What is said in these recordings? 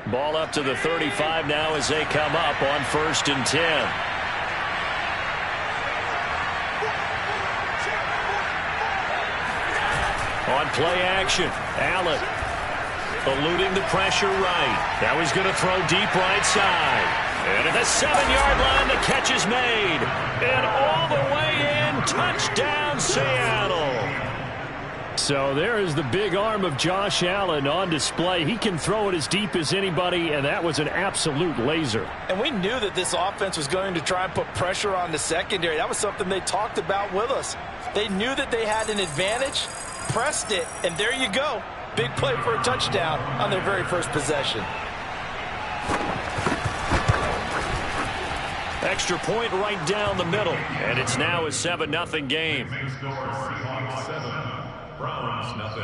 Ball up to the 35 now as they come up on 1st and 10. On play action, Allen eluding the pressure right. Now he's going to throw deep right side. And at the 7-yard line, the catch is made. And all the way in, touchdown Seattle. So there is the big arm of Josh Allen on display. He can throw it as deep as anybody, and that was an absolute laser. And we knew that this offense was going to try and put pressure on the secondary. That was something they talked about with us. They knew that they had an advantage, pressed it, and there you go. Big play for a touchdown on their very first possession. Extra point right down the middle, and it's now a 7-0 game. Browns, nothing.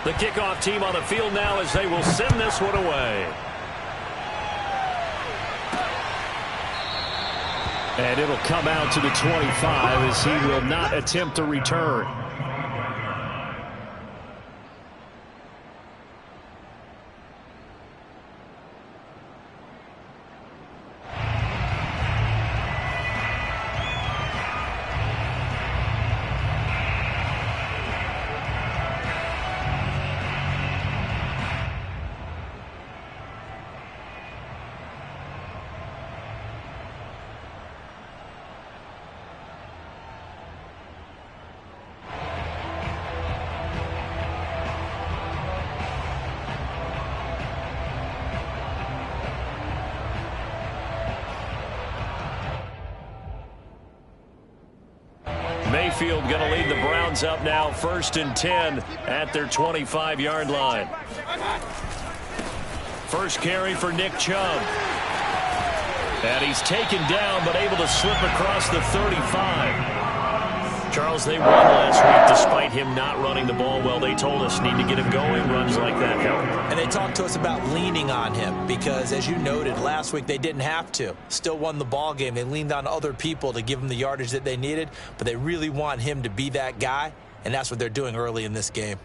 The kickoff team on the field now as they will send this one away. And it'll come out to the 25 as he will not attempt to return. Mayfield going to lead the Browns up now, 1st and 10 at their 25-yard line. First carry for Nick Chubb. And he's taken down but able to slip across the 35. Charles, they won last week despite him not running the ball well. They told us need to get him going. Runs like that help. And they talked to us about leaning on him because, as you noted, last week they didn't have to. Still won the ball game. They leaned on other people to give them the yardage that they needed, but they really want him to be that guy, and that's what they're doing early in this game.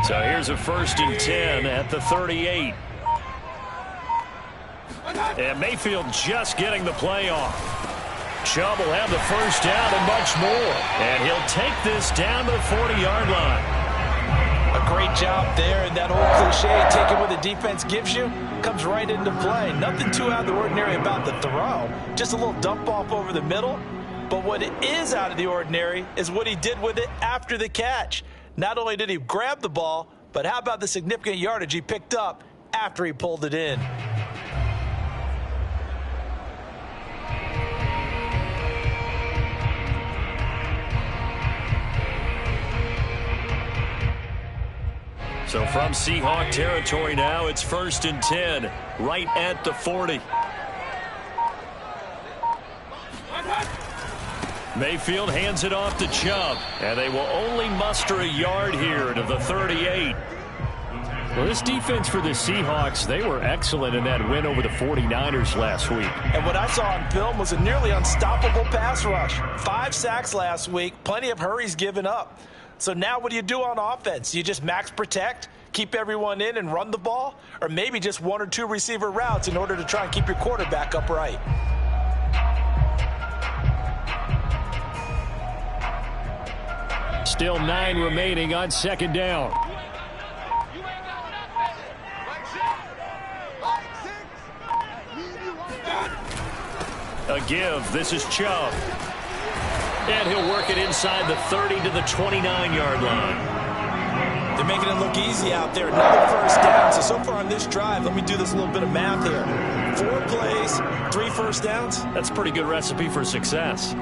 So here's a 1st and 10 at the 38. And Mayfield just getting the play off. Chubb will have the first down and much more. And he'll take this down to the 40-yard line. A great job there, and that old cliche, taking what the defense gives you, comes right into play. Nothing too out of the ordinary about the throw. Just a little dump off over the middle. But what is out of the ordinary is what he did with it after the catch. Not only did he grab the ball, but how about the significant yardage he picked up after he pulled it in? So from Seahawk territory now, it's 1st and 10, right at the 40. Mayfield hands it off to Chubb, and they will only muster a yard here to the 38. Well, this defense for the Seahawks, they were excellent in that win over the 49ers last week. And what I saw on film was a nearly unstoppable pass rush. 5 sacks last week, plenty of hurries given up. So now what do you do on offense? You just max protect, keep everyone in and run the ball, or maybe just 1 or 2 receiver routes in order to try and keep your quarterback upright. Still 9 remaining on 2nd down. A give. This is Chubb. And he'll work it inside the 30 to the 29-yard line. They're making it look easy out there. Another first down. So far on this drive, let me do this little bit of math here. 4 plays, 3 first downs. That's a pretty good recipe for success.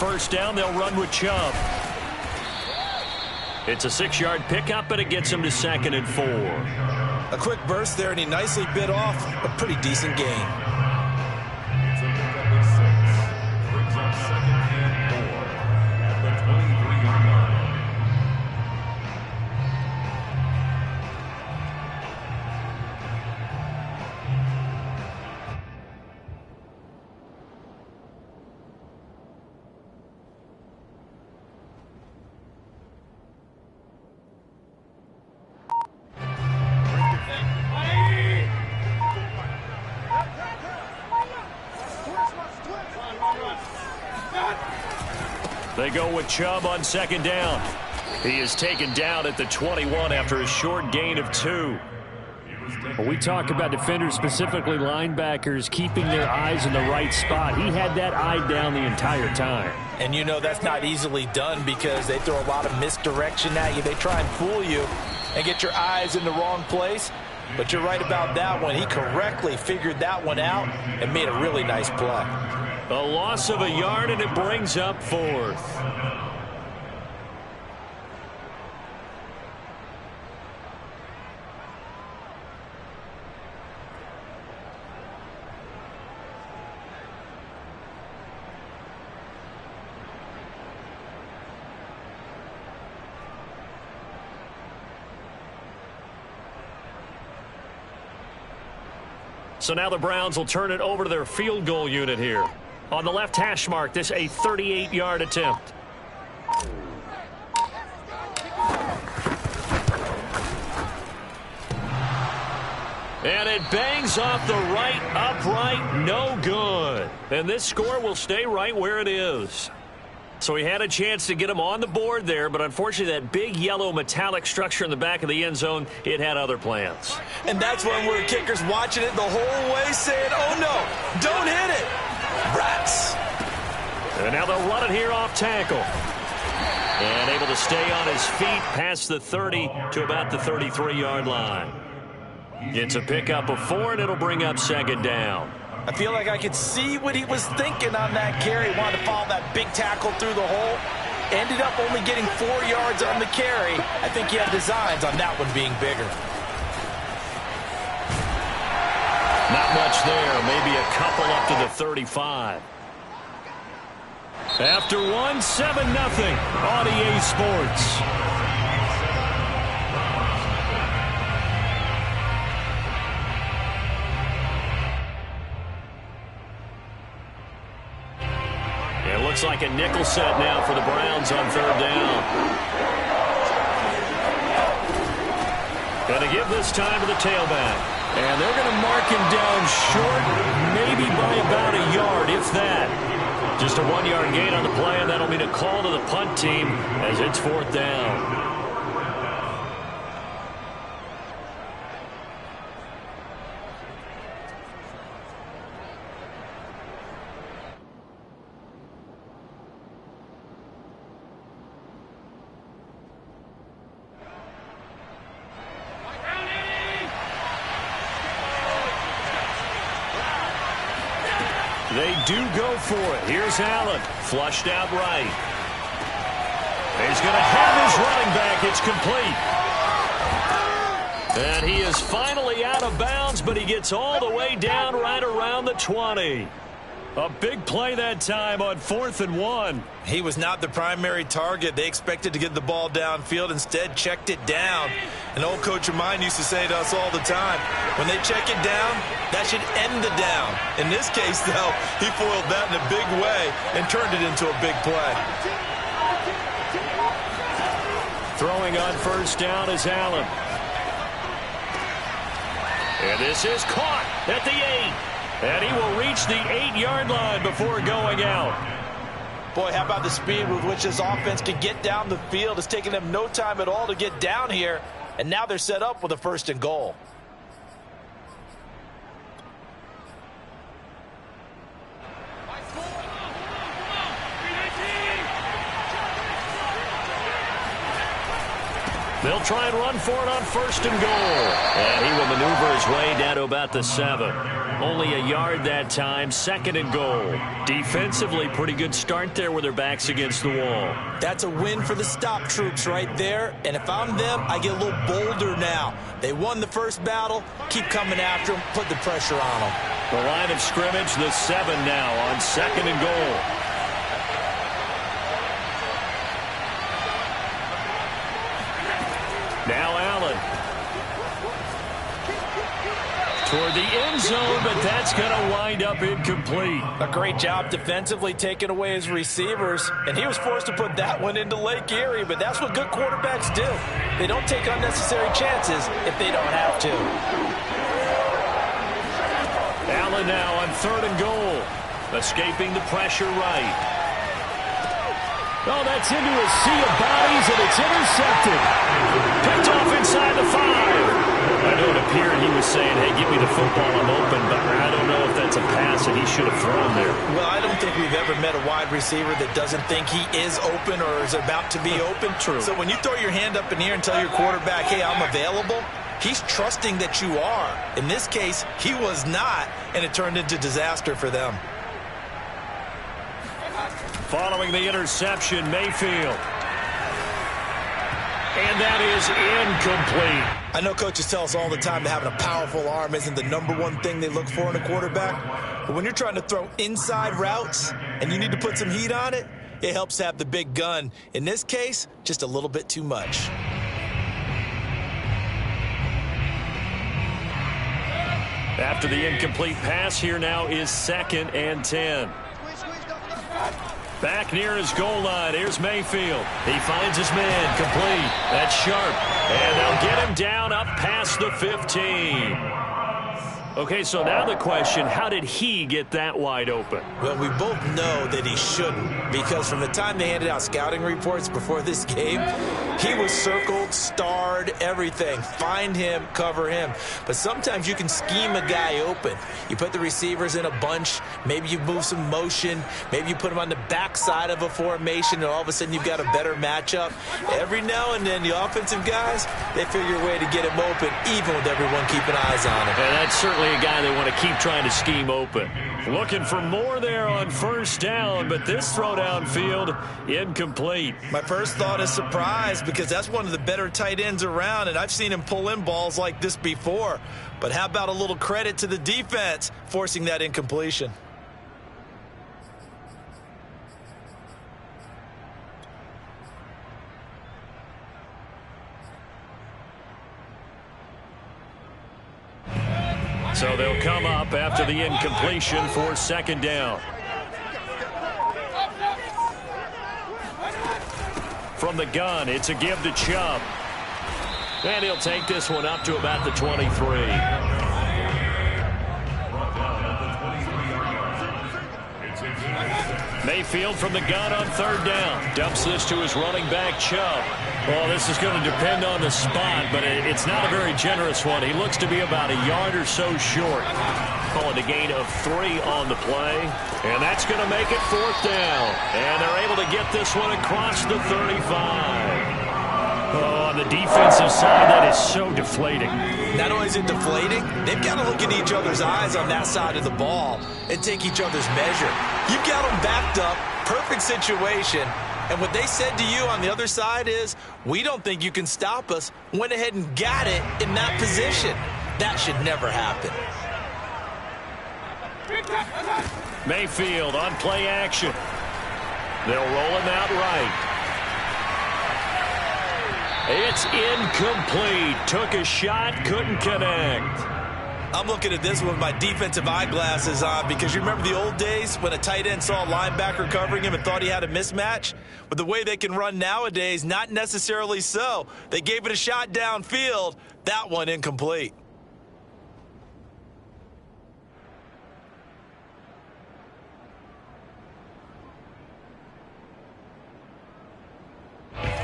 first down, they'll run with Chubb. It's a 6-yard pickup, but it gets him to 2nd and 4. A quick burst there, and he nicely bit off a pretty decent gain. It's a pickup of 6. Brings up 2nd and 4 at the 23-yard line. They go with Chubb on 2nd down. He is taken down at the 21 after a short gain of 2. Well, we talk about defenders, specifically linebackers, keeping their eyes in the right spot. He had that eye down the entire time. And you know that's not easily done because they throw a lot of misdirection at you. They try and fool you and get your eyes in the wrong place. But you're right about that one. He correctly figured that one out and made a really nice play. A loss of a yard, and it brings up 4th. So now the Browns will turn it over to their field goal unit here. On the left hash mark, this a 38-yard attempt. And it bangs off the right upright, no good. And this score will stay right where it is. So he had a chance to get him on the board there, but unfortunately that big yellow metallic structure in the back of the end zone, it had other plans. And that's when we're kickers watching it the whole way saying, oh no, don't hit it. Rats. And now they'll run it here off tackle. And able to stay on his feet past the 30 to about the 33-yard line. It's a pickup of 4, and it'll bring up 2nd down. I feel like I could see what he was thinking on that carry. He wanted to follow that big tackle through the hole. Ended up only getting 4 yards on the carry. I think he had designs on that one being bigger. Not much there. Maybe a couple up to the 35. After 1, 7-0 on EA Sports. It looks like a nickel set now for the Browns on 3rd down. Going to give this time to the tailback. And they're going to mark him down short, maybe by about a yard, if that. Just a 1-yard gain on the play, and that'll mean a call to the punt team as it's 4th down. They do go for it. Here's Allen. Flushed out right. He's going to have his running back. It's complete. And he is finally out of bounds, but he gets all the way down right around the 20. A big play that time on 4th and 1. He was not the primary target. They expected to get the ball downfield. Instead, checked it down. An old coach of mine used to say to us all the time, when they check it down, that should end the down. In this case, though, he foiled that in a big way and turned it into a big play. Throwing on 1st down is Allen. And this is caught at the 8. And he will reach the 8-yard line before going out. Boy, how about the speed with which this offense can get down the field? It's taken them no time at all to get down here. And now they're set up with a 1st and goal. They'll try and run for it on 1st and goal. And he will maneuver his way down to about the 7. Only a yard that time, 2nd and goal. Defensively, pretty good start there with their backs against the wall. That's a win for the stop troops right there. And if I'm them, I get a little bolder now. They won the first battle. Keep coming after them. Put the pressure on them. The line of scrimmage, the 7 now on 2nd and goal. Now Allen. Toward the end zone, but that's going to wind up incomplete. A great job defensively taking away his receivers, and he was forced to put that one into Lake Erie, but that's what good quarterbacks do. They don't take unnecessary chances if they don't have to. Allen now on 3rd and goal. Escaping the pressure right. Oh, that's into a sea of bodies, and it's intercepted. Picked off inside the 5. I know it appeared he was saying, hey, give me the football, I'm open, but I don't know if that's a pass that he should have thrown there. Well, I don't think we've ever met a wide receiver that doesn't think he is open or is about to be open. True. So when you throw your hand up in the air and tell your quarterback, hey, I'm available, he's trusting that you are. In this case, he was not, and it turned into disaster for them. Following the interception, Mayfield. And that is incomplete. I know coaches tell us all the time that having a powerful arm isn't the #1 thing they look for in a quarterback. But when you're trying to throw inside routes and you need to put some heat on it, it helps to have the big gun. In this case, just a little bit too much. After the incomplete pass, here now is 2nd and 10. Back near his goal line. Here's Mayfield. He finds his man. Complete. That's sharp. And they'll get him down up past the 15. Okay, so now the question, how did he get that wide open? Well, we both know that he shouldn't, because from the time they handed out scouting reports before this game, he was circled, starred, everything. Find him, cover him. But sometimes you can scheme a guy open. You put the receivers in a bunch, maybe you move some motion, maybe you put them on the backside of a formation, and all of a sudden you've got a better matchup. Every now and then, the offensive guys, they figure a way to get him open, even with everyone keeping eyes on him. And that's certainly a guy they want to keep trying to scheme open. Looking for more there on 1st down, but this throw downfield, incomplete. My first thought is surprise, because that's one of the better tight ends around, and I've seen him pull in balls like this before. But how about a little credit to the defense forcing that incompletion? So they'll come up after the incompletion for 2nd down. From the gun, it's a give to Chubb. And he'll take this one up to about the 23. Mayfield from the gun on 3rd down. Dumps this to his running back, Chubb. Well, this is going to depend on the spot, but it's not a very generous one. He looks to be about a yard or so short. Calling a gain of 3 on the play. And that's going to make it 4th down. And they're able to get this one across the 35. Oh, on the defensive side, that is so deflating. Not only is it deflating, they've got to look in each other's eyes on that side of the ball and take each other's measure. You've got them backed up, perfect situation, and what they said to you on the other side is, we don't think you can stop us. Went ahead and got it in that position. That should never happen. Mayfield on play action. They'll roll him out right. It's incomplete. Took a shot, couldn't connect. I'm looking at this one with my defensive eyeglasses on, because you remember the old days when a tight end saw a linebacker covering him and thought he had a mismatch? But the way they can run nowadays, not necessarily so. They gave it a shot downfield. That one incomplete.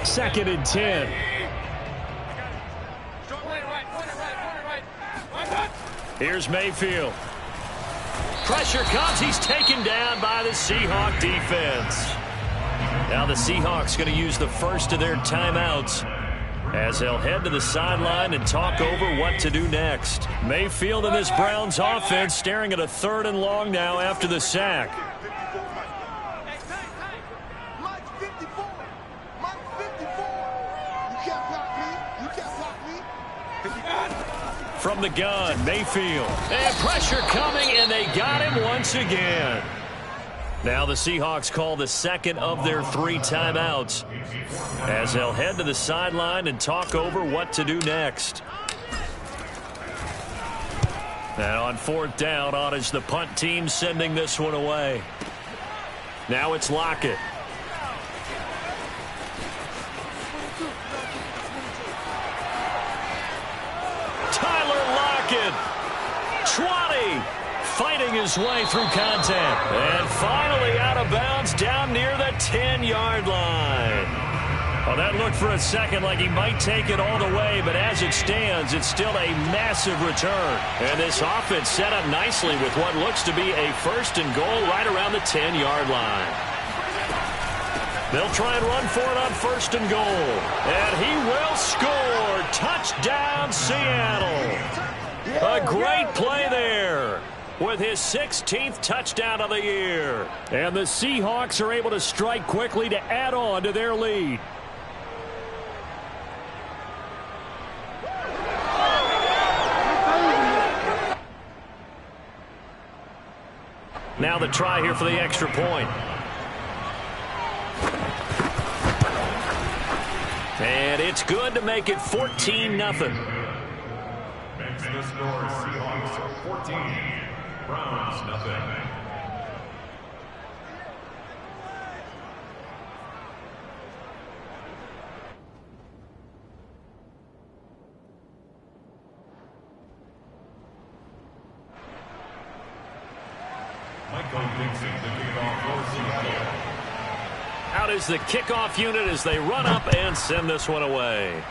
Second and 10. Here's Mayfield. Pressure comes. He's taken down by the Seahawk defense. Now the Seahawks going to use the first of their timeouts as they'll head to the sideline and talk over what to do next. Mayfield and this Browns offense staring at a 3rd and long now after the sack. From the gun, Mayfield. And pressure coming, and they got him once again. Now the Seahawks call the second of their 3 timeouts as they'll head to the sideline and talk over what to do next. And on 4th down, on is the punt team sending this one away. Now it's Lockett. Tyler Lockett. 20. Fighting his way through contact. And finally out of bounds down near the 10-yard line. Well, that looked for a second like he might take it all the way, but as it stands, it's still a massive return. And this offense set up nicely with what looks to be a 1st and goal right around the 10-yard line. They'll try and run for it on 1st and goal. And he will score. Touchdown, Seattle. A great play there, with his 16th touchdown of the year. And the Seahawks are able to strike quickly to add on to their lead. Now the try here for the extra point. And it's good to make it 14-0. Makes the score Seahawks 14, Browns nothing. Out is the kickoff unit as they run up and send this one away.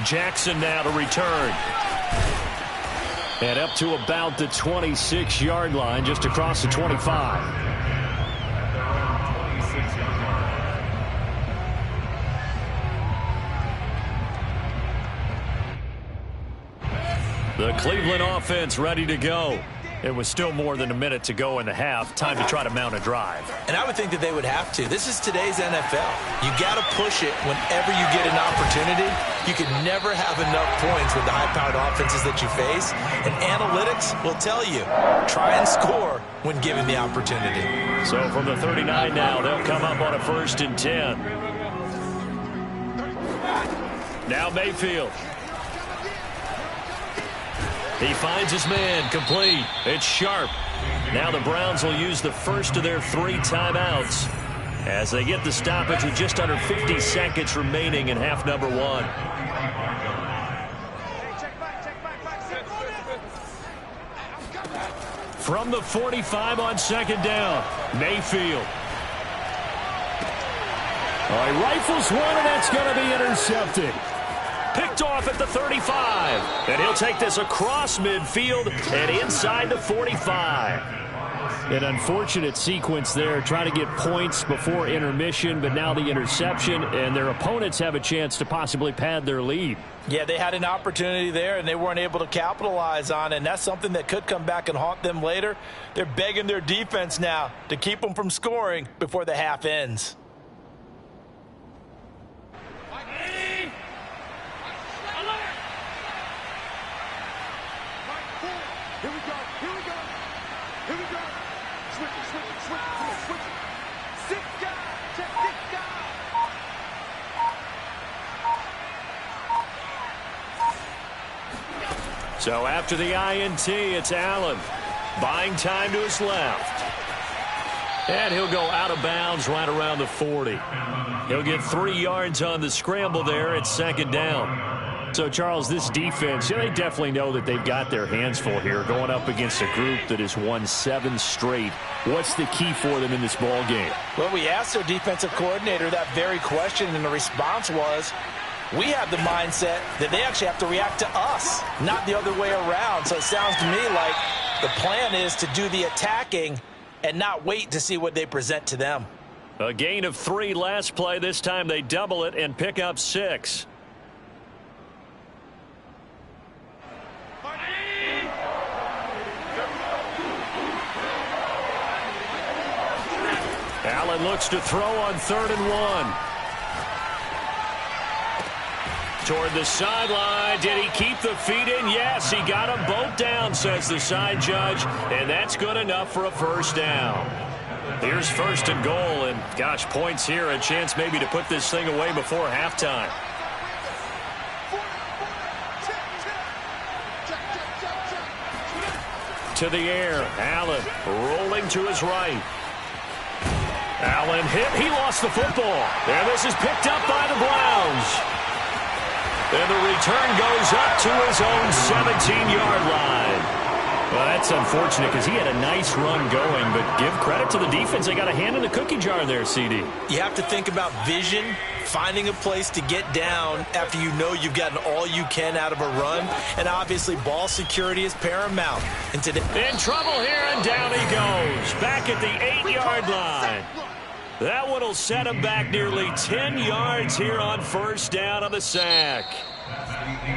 Jackson now to return. And up to about the 26-yard line, just across the 25. The Cleveland offense ready to go. It was still more than a minute to go in the half. Time to try to mount a drive. And I would think that they would have to. This is today's NFL. You got to push it whenever you get an opportunity. You can never have enough points with the high-powered offenses that you face. And analytics will tell you, try and score when given the opportunity. So from the 39 now, they'll come up on a 1st and 10. Now Mayfield. He finds his man, complete. It's Sharp. Now the Browns will use the first of their 3 timeouts as they get the stoppage with just under 50 seconds remaining in half number 1. From the 45 on 2nd down, Mayfield. All right, rifles one, and that's going to be intercepted. Picked off at the 35. And he'll take this across midfield and inside the 45. An unfortunate sequence there, trying to get points before intermission, but now the interception, and their opponents have a chance to possibly pad their lead. Yeah, they had an opportunity there, and they weren't able to capitalize on it, and that's something that could come back and haunt them later. They're begging their defense now to keep them from scoring before the half ends. So after the INT, it's Allen. Buying time to his left. And he'll go out of bounds right around the 40. He'll get 3 yards on the scramble there at 2nd down. So, Charles, this defense, they definitely know that they've got their hands full here going up against a group that has won 7 straight. What's the key for them in this ball game? Well, we asked their defensive coordinator that very question, and the response was, we have the mindset that they actually have to react to us, not the other way around. So it sounds to me like the plan is to do the attacking and not wait to see what they present to them. A gain of 3 last play. This time they double it and pick up 6. Allen looks to throw on 3rd and 1. Toward the sideline. Did he keep the feet in? Yes, he got them both down, says the side judge. And that's good enough for a first down. Here's 1st and goal. And, gosh, points here. A chance maybe to put this thing away before halftime. To the air. Allen rolling to his right. Allen hit. He lost the football. And this is picked up by the Browns. And the return goes up to his own 17-yard line. Well, that's unfortunate because he had a nice run going, but give credit to the defense. They got a hand in the cookie jar there, CD. You have to think about vision, finding a place to get down after you know you've gotten all you can out of a run, and obviously ball security is paramount. And today, in trouble here, and down he goes. Back at the 8-yard line. That one will set him back nearly 10 yards here on 1st down on the sack.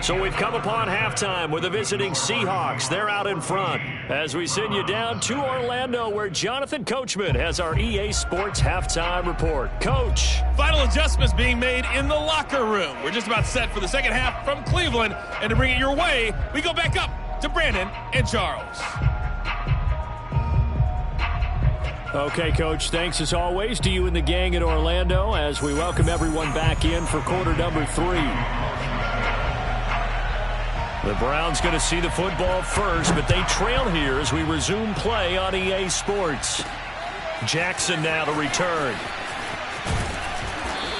So we've come upon halftime with the visiting Seahawks. They're out in front as we send you down to Orlando, where Jonathan Coachman has our EA Sports halftime report. Coach. Final adjustments being made in the locker room. We're just about set for the second half from Cleveland. And to bring it your way, we go back up to Brandon and Charles. Okay, Coach, thanks as always to you and the gang at Orlando as we welcome everyone back in for quarter number 3. The Browns going to see the football first, but they trail here as we resume play on EA Sports. Jackson now to return.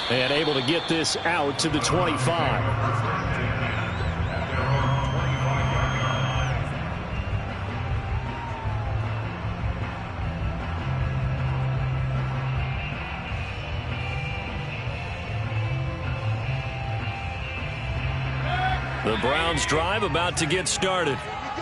And able to get this out to the 25. The Browns drive about to get started.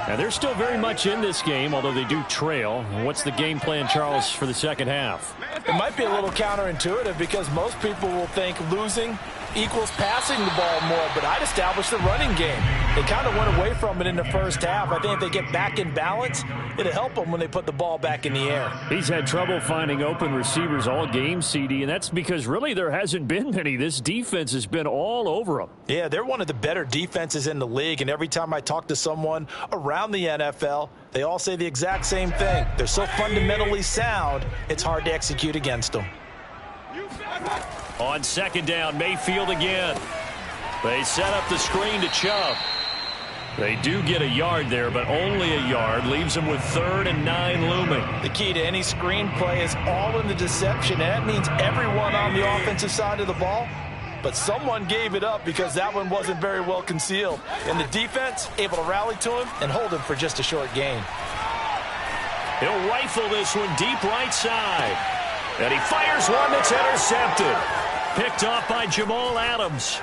Now, they're still very much in this game, although they do trail. What's the game plan, Charles, for the second half? It might be a little counterintuitive because most people will think losing equals passing the ball more, but I'd establish the running game. They kind of went away from it in the first half. I think if they get back in balance, it'll help them when they put the ball back in the air. He's had trouble finding open receivers all game, CD, and that's because really there hasn't been many. This defense has been all over them. Yeah, they're one of the better defenses in the league, and every time I talk to someone around the NFL, they all say the exact same thing. They're so fundamentally sound, it's hard to execute against them. On 2nd down, Mayfield again. They set up the screen to Chubb. They do get a yard there, but only a yard. Leaves them with 3rd and 9 looming. The key to any screen play is all in the deception, and that means everyone on the offensive side of the ball. But someone gave it up because that one wasn't very well concealed. And the defense able to rally to him and hold him for just a short gain. He'll rifle this one deep right side. And he fires one that's intercepted. Picked off by Jamal Adams.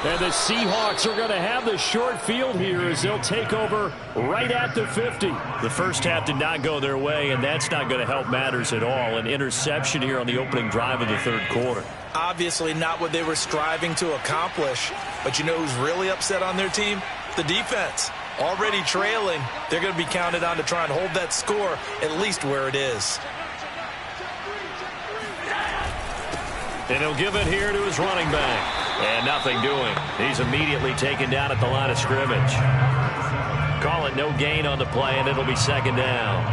And the Seahawks are going to have the short field here as they'll take over right at the 50. The first half did not go their way, and that's not going to help matters at all. An interception here on the opening drive of the 3rd quarter. Obviously not what they were striving to accomplish. But you know who's really upset on their team? The defense. Already trailing, they're going to be counted on to try and hold that score at least where it is. And he'll give it here to his running back. And nothing doing. He's immediately taken down at the line of scrimmage. Call it no gain on the play, and it'll be 2nd down.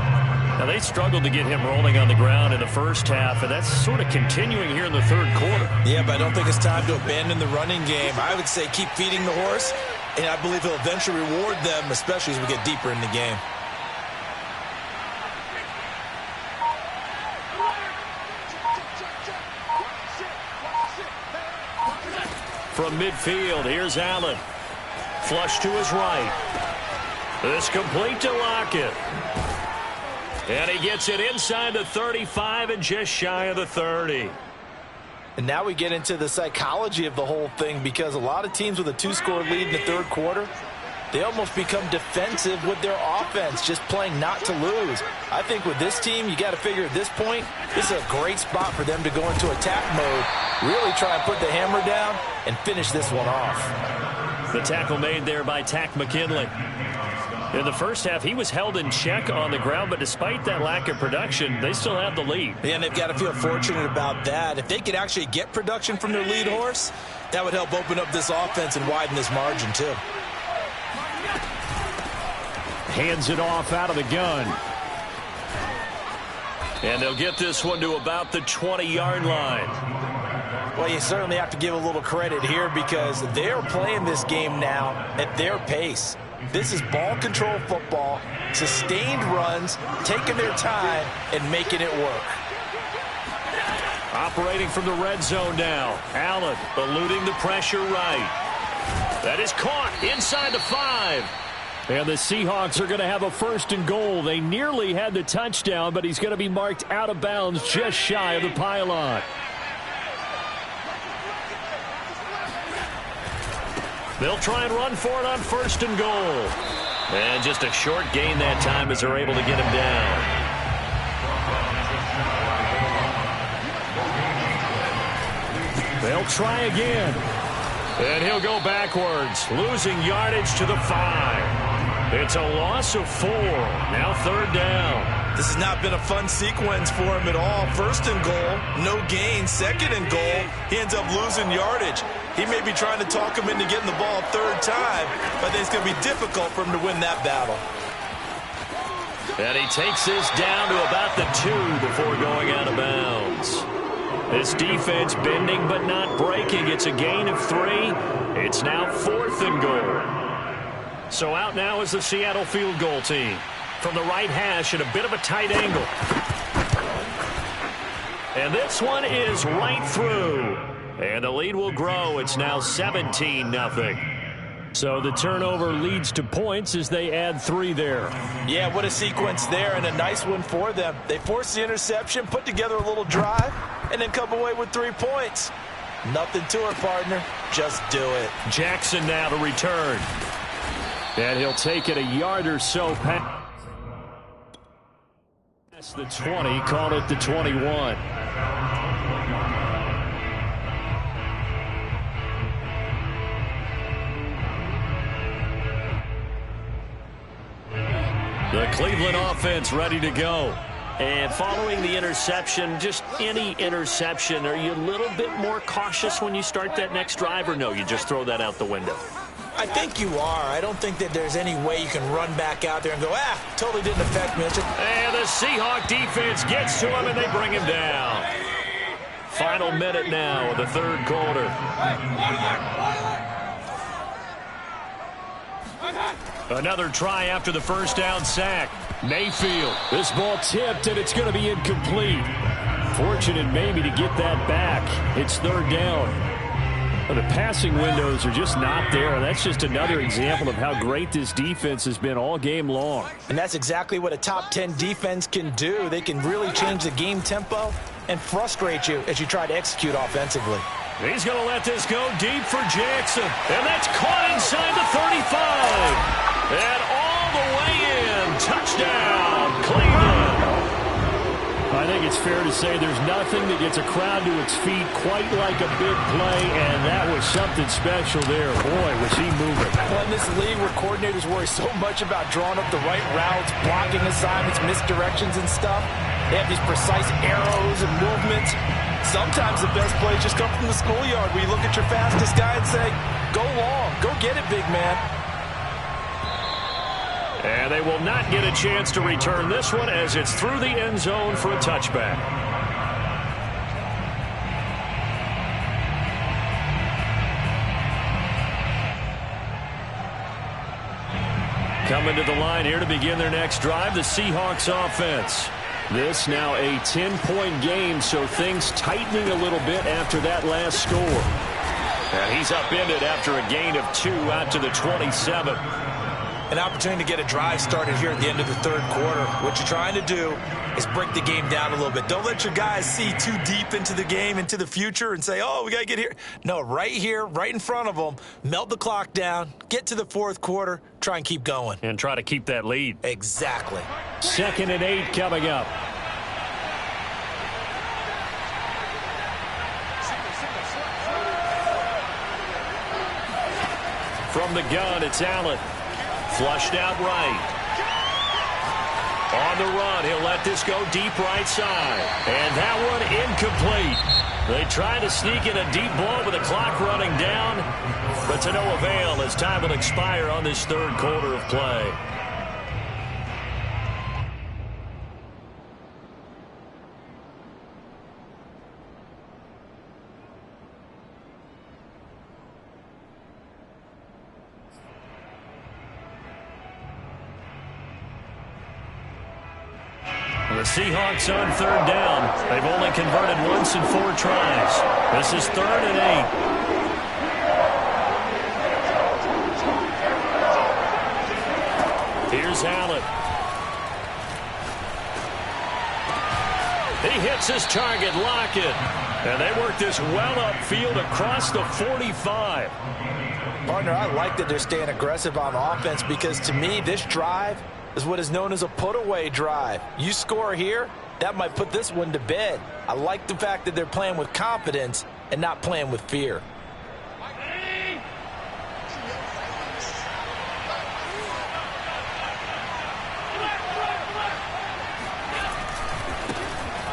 Now, they struggled to get him rolling on the ground in the first half, and that's sort of continuing here in the 3rd quarter. Yeah, but I don't think it's time to abandon the running game. I would say keep feeding the horse, and I believe he'll eventually reward them, especially as we get deeper in the game. From midfield, here's Allen. Flush to his right. This complete to Lockett. And he gets it inside the 35 and just shy of the 30. And now we get into the psychology of the whole thing because a lot of teams with a 2-score lead in the 3rd quarter, they almost become defensive with their offense, just playing not to lose. I think with this team, you got to figure at this point, this is a great spot for them to go into attack mode, really try and put the hammer down and finish this one off. The tackle made there by Tack McKinley. In the first half, he was held in check on the ground, but despite that lack of production, they still have the lead. Yeah, and they've got to feel fortunate about that. If they could actually get production from their lead horse, that would help open up this offense and widen this margin too. Hands it off out of the gun. And they'll get this one to about the 20-yard line. Well, you certainly have to give a little credit here because they're playing this game now at their pace. This is ball control football, sustained runs, taking their time, and making it work. Operating from the red zone now. Allen eluding the pressure right. That is caught inside the 5. And the Seahawks are going to have a 1st and goal. They nearly had the touchdown, but he's going to be marked out of bounds just shy of the pylon. They'll try and run for it on 1st and goal. And just a short gain that time as they're able to get him down. They'll try again. And he'll go backwards, losing yardage to the 5. It's a loss of 4. Now 3rd down. This has not been a fun sequence for him at all. 1st and goal, no gain. 2nd and goal, he ends up losing yardage. He may be trying to talk him into getting the ball a 3rd time, but I think it's going to be difficult for him to win that battle. And he takes this down to about the 2 before going out of bounds. This defense bending but not breaking. It's a gain of 3. It's now 4th and goal. So out now is the Seattle field goal team. From the right hash at a bit of a tight angle. And this one is right through. And the lead will grow. It's now 17-0. So the turnover leads to points as they add 3 there. Yeah, what a sequence there, and a nice one for them. They force the interception, put together a little drive, and then come away with 3 points. Nothing to it, partner. Just do it. Jackson now to return. And he'll take it a yard or so past the 20, call it the 21. The Cleveland offense ready to go. And following the interception, just any interception, are you a little bit more cautious when you start that next drive, or no, you just throw that out the window? I think you are. I don't think that there's any way you can run back out there and go, totally didn't affect me. And the Seahawk defense gets to him, and they bring him down. Final minute now of the 3rd quarter. Another try after the 1st down sack. Mayfield. This ball tipped, and it's going to be incomplete. Fortunate maybe to get that back. It's 3rd down. But the passing windows are just not there. That's just another example of how great this defense has been all game long. And that's exactly what a top 10 defense can do. They can really change the game tempo and frustrate you as you try to execute offensively. He's going to let this go deep for Jackson. And that's caught inside the 35. And all the way in. Touchdown, Cleveland. I think it's fair to say there's nothing that gets a crowd to its feet quite like a big play, and that was something special there. Boy, was he moving. Well, in this league where coordinators worry so much about drawing up the right routes, blocking assignments, misdirections and stuff, they have these precise arrows and movements. Sometimes the best plays just come from the schoolyard where you look at your fastest guy and say, go long, go get it, big man. And they will not get a chance to return this one as it's through the end zone for a touchback. Coming to the line here to begin their next drive, the Seahawks offense. This now a 10-point game, so things tightening a little bit after that last score. And he's upended after a gain of 2 out to the 27. an opportunity to get a drive started here at the end of the third quarter. What you're trying to do is break the game down a little bit. Don't let your guys see too deep into the game, into the future, and say, oh, we got to get here. No, right here, right in front of them, melt the clock down, get to the fourth quarter, try and keep going. And try to keep that lead. Exactly. 2nd and 8 coming up. From the gun, it's Allen. Flushed out right. On the run, he'll let this go deep right side. And that one incomplete. They try to sneak in a deep ball with the clock running down, but to no avail as time will expire on this third quarter of play. The Seahawks on 3rd down. They've only converted once in 4 tries. This is 3rd and 8. Here's Allen. He hits his target, Lockett. And they work this well upfield across the 45. Partner, I like that they're staying aggressive on offense because to me, this drive is what is known as a put-away drive. You score here, that might put this one to bed. I like the fact that they're playing with confidence and not playing with fear.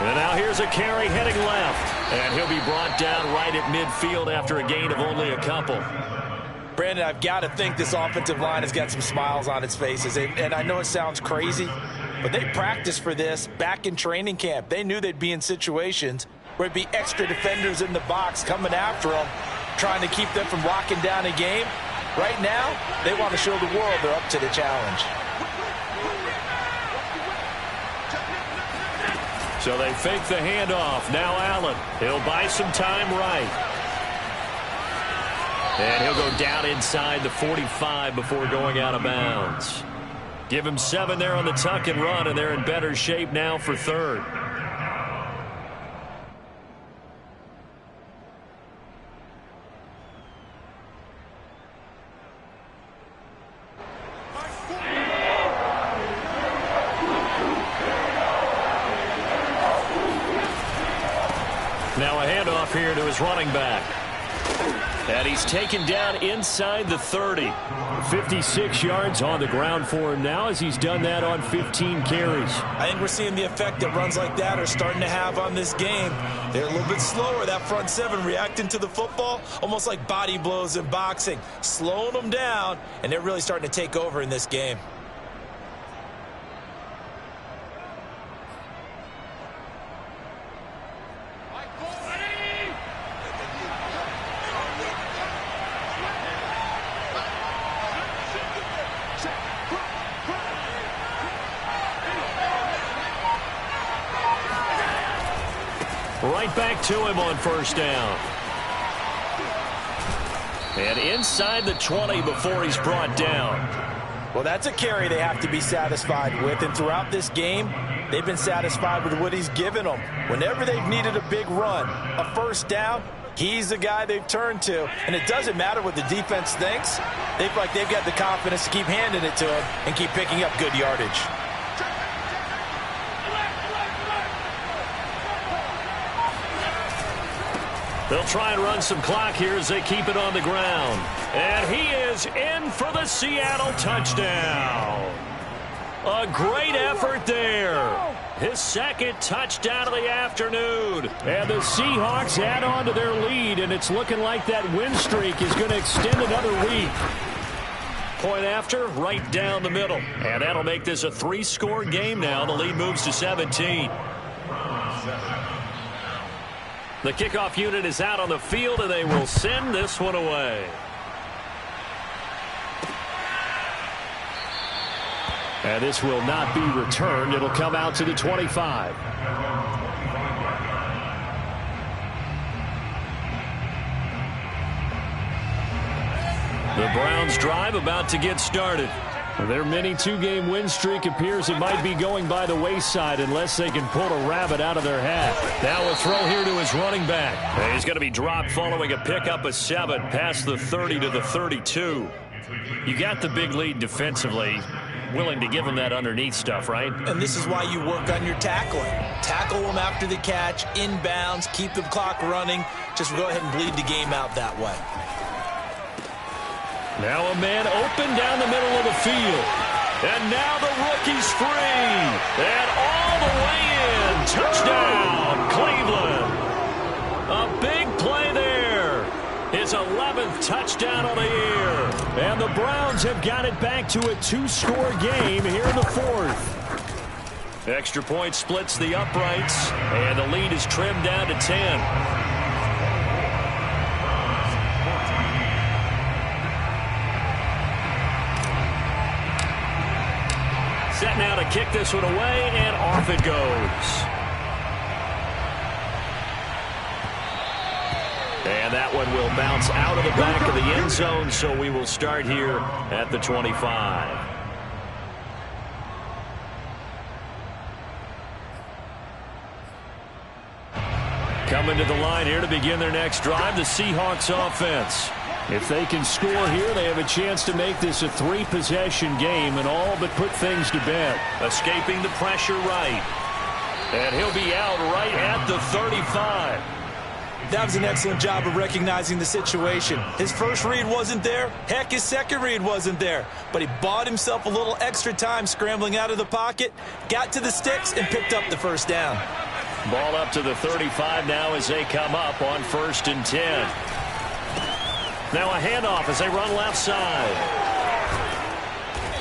And now here's a carry heading left. And he'll be brought down right at midfield after a gain of only a couple. Brandon, I've got to think this offensive line has got some smiles on its faces. And I know it sounds crazy, but they practiced for this back in training camp. They knew they'd be in situations where it'd be extra defenders in the box coming after them, trying to keep them from locking down a game. Right now, they want to show the world they're up to the challenge. So they fake the handoff. Now Allen. He'll buy some time right. And he'll go down inside the 45 before going out of bounds. Give him 7 there on the tuck and run, and they're in better shape now for 3rd. Now a handoff here to his running back. And he's taken down inside the 30. 56 yards on the ground for him now as he's done that on 15 carries. I think we're seeing the effect that runs like that are starting to have on this game. They're a little bit slower, that front 7, reacting to the football, almost like body blows in boxing, slowing them down, and they're really starting to take over in this game. Right back to him on 1st down. And inside the 20 before he's brought down. Well, that's a carry they have to be satisfied with. And throughout this game, they've been satisfied with what he's given them. Whenever they've needed a big run, a 1st down, he's the guy they've turned to. And it doesn't matter what the defense thinks. They feel like they've got the confidence to keep handing it to him and keep picking up good yardage. They'll try and run some clock here as they keep it on the ground. And he is in for the Seattle touchdown. A great effort there. His 2nd touchdown of the afternoon. And the Seahawks add on to their lead, and it's looking like that win streak is going to extend another week. Point after, right down the middle. And that'll make this a 3-score game now. The lead moves to 17. The kickoff unit is out on the field, and they will send this one away. And this will not be returned. It'll come out to the 25. The Browns drive about to get started. Their mini two-game win streak appears it might be going by the wayside unless they can pull a rabbit out of their hat. Now a throw here to his running back. And he's going to be dropped following a pickup of 7 past the 30 to the 32. You got the big lead defensively. Willing to give him that underneath stuff, right? And this is why you work on your tackling. Tackle them after the catch, inbounds, keep the clock running. Just go ahead and bleed the game out that way. Now a man open down the middle of the field. And now the rookie's free. And all the way in. Touchdown, Cleveland. A big play there. His 11th touchdown of the year. And the Browns have got it back to a 2-score game here in the 4th. Extra point splits the uprights. And the lead is trimmed down to 10. Set now to kick this one away, and off it goes. And that one will bounce out of the back of the end zone, so we will start here at the 25. Coming to the line here to begin their next drive, the Seahawks offense. If they can score here, they have a chance to make this a 3-possession game and all but put things to bed. Escaping the pressure right. And he'll be out right at the 35. That was an excellent job of recognizing the situation. His first read wasn't there. Heck, his second read wasn't there. But he bought himself a little extra time scrambling out of the pocket, got to the sticks, and picked up the first down. Ball up to the 35 now as they come up on 1st and 10. Now a handoff as they run left side.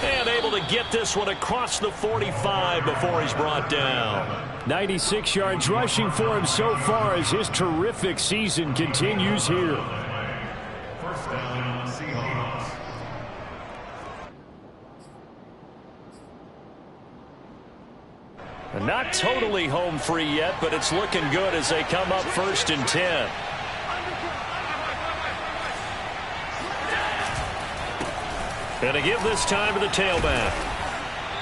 And able to get this one across the 45 before he's brought down. 96 yards rushing for him so far as his terrific season continues here. First down, Seahawks. And not totally home free yet, but it's looking good as they come up 1st and 10. And to give this time to the tailback.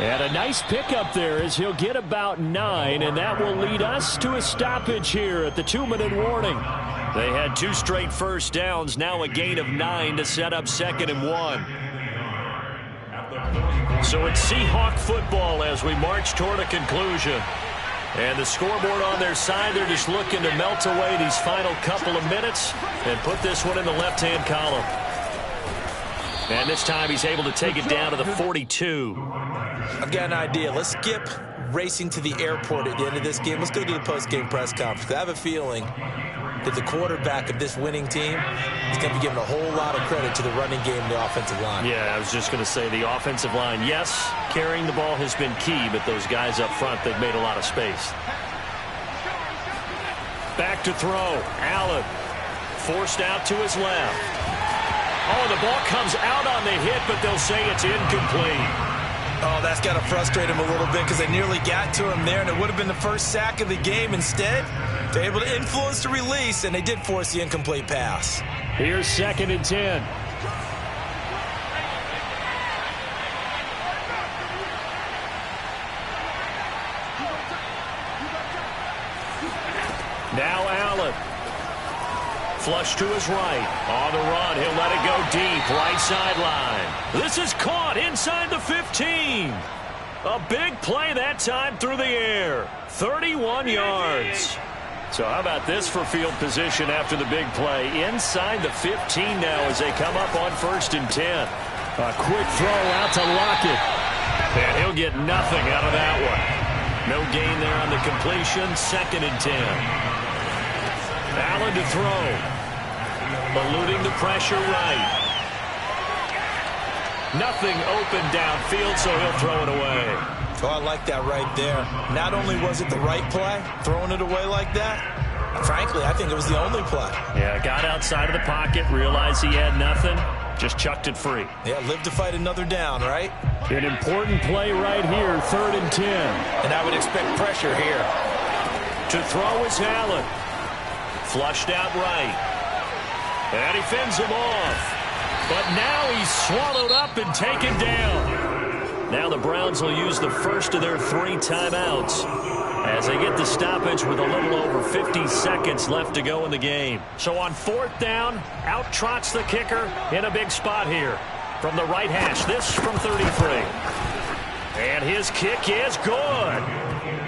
And a nice pickup there as he'll get about 9, and that will lead us to a stoppage here at the 2-minute warning. They had 2 straight first downs, now a gain of 9 to set up 2nd and 1. So it's Seahawk football as we march toward a conclusion. And the scoreboard on their side, they're just looking to melt away these final couple of minutes and put this one in the left-hand column. And this time he's able to take it down to the 42. I've got an idea. Let's skip racing to the airport at the end of this game. Let's go to the post-game press conference. I have a feeling that the quarterback of this winning team is going to be given a whole lot of credit to the running game and the offensive line. Yeah, I was just going to say the offensive line, yes, carrying the ball has been key, but those guys up front, they've made a lot of space. Back to throw. Allen forced out to his left. Oh, the ball comes out on the hit, but they'll say it's incomplete. Oh, that's got to frustrate him a little bit because they nearly got to him there, and it would have been the first sack of the game. Instead, they're able to influence the release, and they did force the incomplete pass. Here's 2nd and 10. Now Allen. Flush to his right. On the run, he'll let it go deep. Right sideline. This is caught inside the 15. A big play that time through the air. 31 yards. So how about this for field position after the big play? Inside the 15 now as they come up on 1st and 10. A quick throw out to Lockett. And he'll get nothing out of that one. No gain there on the completion. 2nd and 10. Allen to throw. Eluding the pressure right. Nothing open downfield, so he'll throw it away. Oh, I like that right there. Not only was it the right play, throwing it away like that, frankly, I think it was the only play. Yeah, got outside of the pocket, realized he had nothing, just chucked it free. Yeah, live to fight another down, right? An important play right here, 3rd and 10. And I would expect pressure here. To throw is Allen. Flushed out right. And he fends him off. But now he's swallowed up and taken down. Now the Browns will use the first of their 3 timeouts as they get the stoppage with a little over 50 seconds left to go in the game. So on 4th down, out trots the kicker in a big spot here. From the right hash, this from 33. And his kick is good.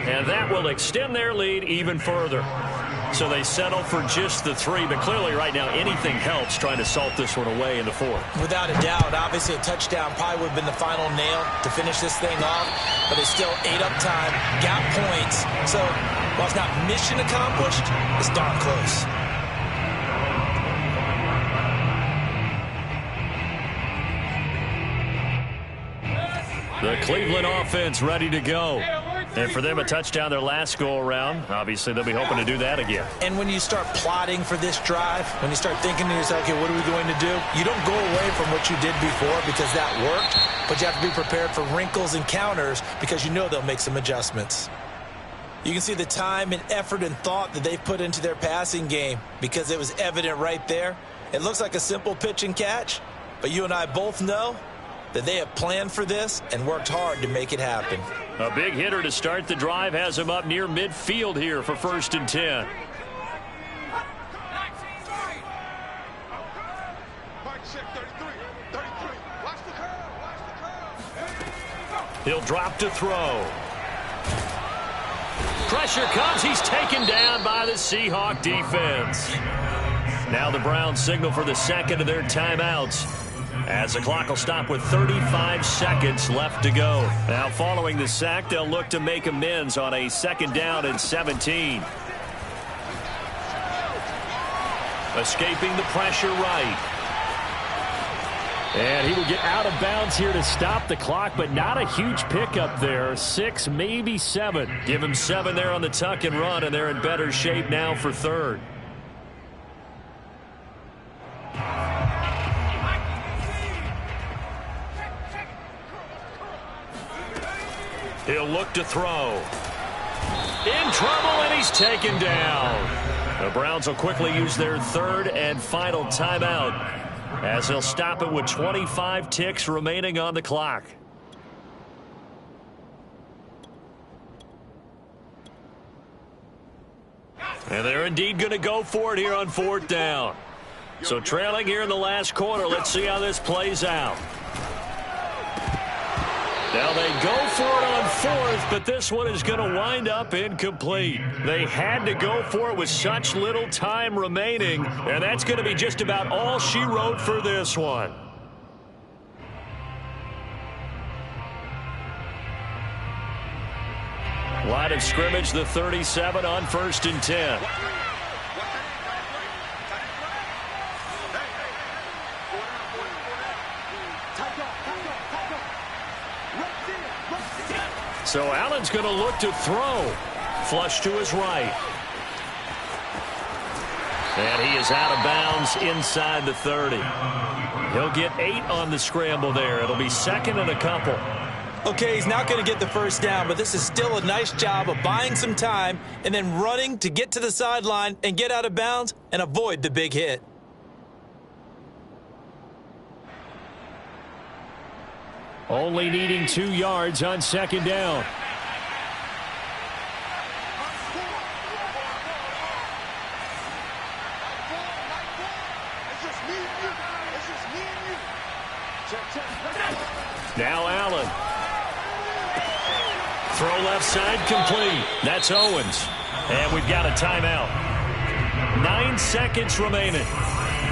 And that will extend their lead even further. So they settle for just the 3, but clearly right now anything helps trying to salt this one away in the 4th. Without a doubt, obviously a touchdown probably would have been the final nail to finish this thing off, but it's still ate up time, got points. So while it's not mission accomplished, it's darn close. The Cleveland offense ready to go. And for them, a touchdown their last go-around. Obviously, they'll be hoping to do that again. And when you start plotting for this drive, when you start thinking to yourself, okay, what are we going to do? You don't go away from what you did before because that worked, but you have to be prepared for wrinkles and counters because you know they'll make some adjustments. You can see the time and effort and thought that they've put into their passing game because it was evident right there. It looks like a simple pitch and catch, but you and I both know that they have planned for this and worked hard to make it happen. A big hitter to start the drive has him up near midfield here for 1st and 10. He'll drop to throw. Pressure comes. He's taken down by the Seahawk defense. Now the Browns signal for the second of their timeouts, as the clock will stop with 35 seconds left to go. Now following the sack, they'll look to make amends on a 2nd down and 17. Escaping the pressure right. And he will get out of bounds here to stop the clock, but not a huge pickup there. 6, maybe 7. Give him 7 there on the tuck and run, and they're in better shape now for 3rd. He'll look to throw. In trouble, and he's taken down. The Browns will quickly use their 3rd and final timeout as they'll stop it with 25 ticks remaining on the clock. And they're indeed going to go for it here on 4th down. So trailing here in the last quarter, let's see how this plays out. Now they go for it on 4th, but this one is going to wind up incomplete. They had to go for it with such little time remaining, and that's going to be just about all she wrote for this one. Line of scrimmage, the 37 on 1st and 10. So Allen's going to look to throw. Flush to his right. And he is out of bounds inside the 30. He'll get 8 on the scramble there. It'll be 2nd and a couple. Okay, he's not going to get the 1st down, but this is still a nice job of buying some time and then running to get to the sideline and get out of bounds and avoid the big hit. Only needing 2 yards on 2nd down. Now Allen. Throw left side complete. That's Owens. And we've got a timeout. 9 seconds remaining.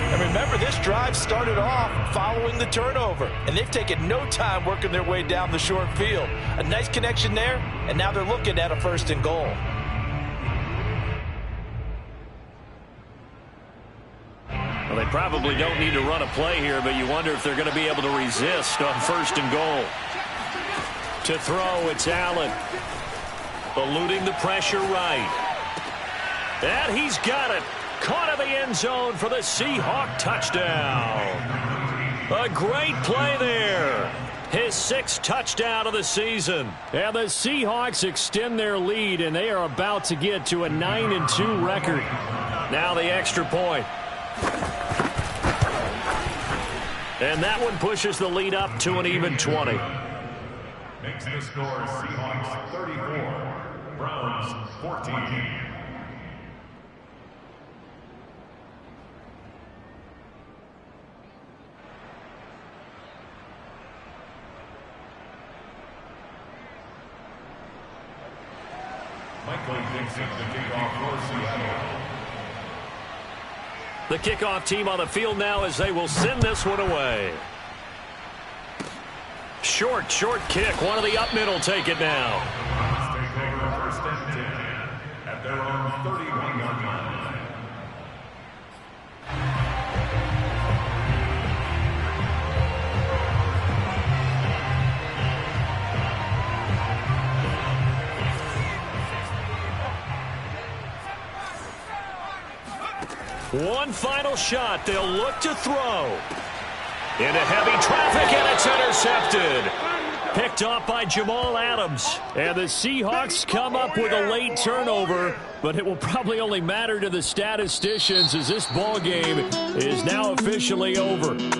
And remember, this drive started off following the turnover, and they've taken no time working their way down the short field. A nice connection there, and now they're looking at a 1st and goal. Well, they probably don't need to run a play here, but you wonder if they're going to be able to resist on 1st and goal. To throw, it's Allen. Eluding the pressure right. And he's got it. Caught in the end zone for the Seahawk touchdown. A great play there. His 6th touchdown of the season. And the Seahawks extend their lead, and they are about to get to a 9-2 record. Now the extra point. And that one pushes the lead up to an even 20. Makes the score Seahawks 34, Browns 14. Michael Dixon, the kickoff for Seattle. The kickoff team on the field now as they will send this one away. Short kick. One of the up middle take it now. Browns take over first and 10 at their own 31-yard line. One final shot. They'll look to throw. Into heavy traffic, and it's intercepted. Picked off by Jamal Adams. And the Seahawks come up with a late turnover, but it will probably only matter to the statisticians as this ball game is now officially over.